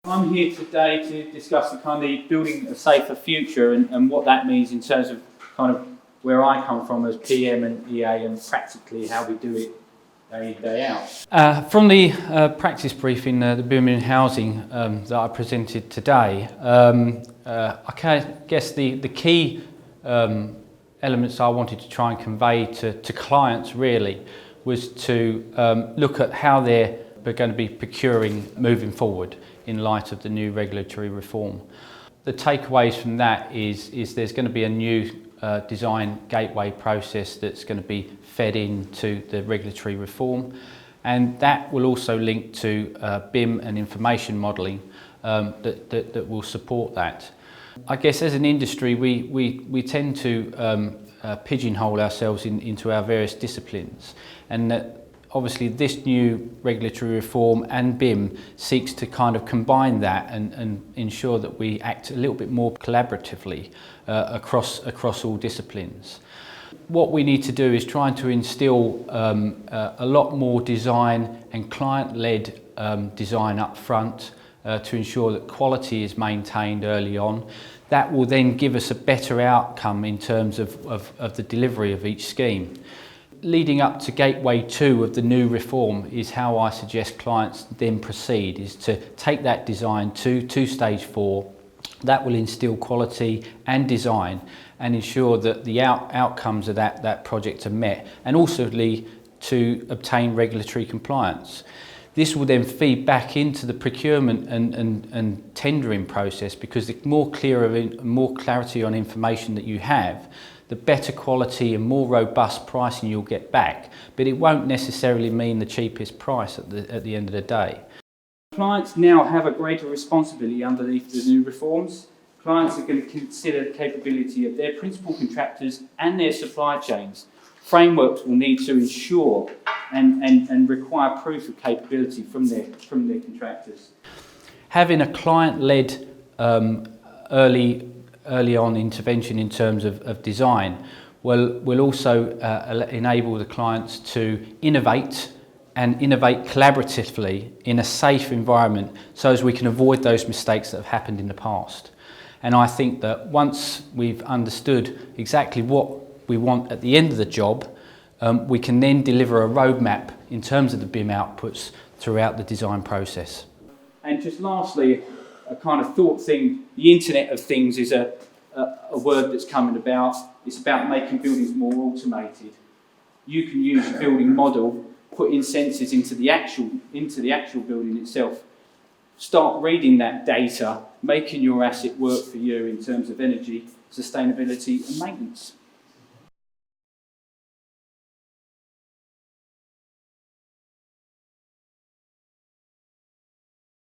I'm here today to discuss the kind of building a safer future and what that means in terms of kind of where I come from as PM and EA and practically how we do it day in, day out. From the practice briefing, the Birmingham Housing that I presented today, I guess the key elements I wanted to try and convey to clients really was to look at how they're going to be procuring moving forward in light of the new regulatory reform. The takeaways from that is there's going to be a new design gateway process that's going to be fed into the regulatory reform, and that will also link to BIM and information modelling that will support that. I guess as an industry we tend to pigeonhole ourselves into our various disciplines, and that obviously this new regulatory reform and BIM seeks to kind of combine that and ensure that we act a little bit more collaboratively across all disciplines. What we need to do is trying to instill a lot more design and client-led design up front to ensure that quality is maintained early on. That will then give us a better outcome in terms of the delivery of each scheme. Leading up to Gateway 2 of the new reform is how I suggest clients then proceed, is to take that design to Stage 4. That will instill quality and design and ensure that the outcomes of that project are met, and also lead to obtain regulatory compliance. This will then feed back into the procurement and tendering process, because the more clarity on information that you have, the better quality and more robust pricing you'll get back. But it won't necessarily mean the cheapest price at the end of the day. Clients now have a greater responsibility underneath the new reforms. Clients are going to consider the capability of their principal contractors and their supply chains. Frameworks will need to ensure and require proof of capability from their contractors. Having a client-led early on intervention in terms of design will also enable the clients to innovate collaboratively in a safe environment, so as we can avoid those mistakes that have happened in the past. And I think that once we've understood exactly what we want at the end of the job, we can then deliver a roadmap in terms of the BIM outputs throughout the design process. And just lastly, a kind of thought thing, the Internet of Things is a word that's coming about. It's about making buildings more automated. You can use a building model, put in sensors into the actual building itself. Start reading that data, making your asset work for you in terms of energy, sustainability and maintenance.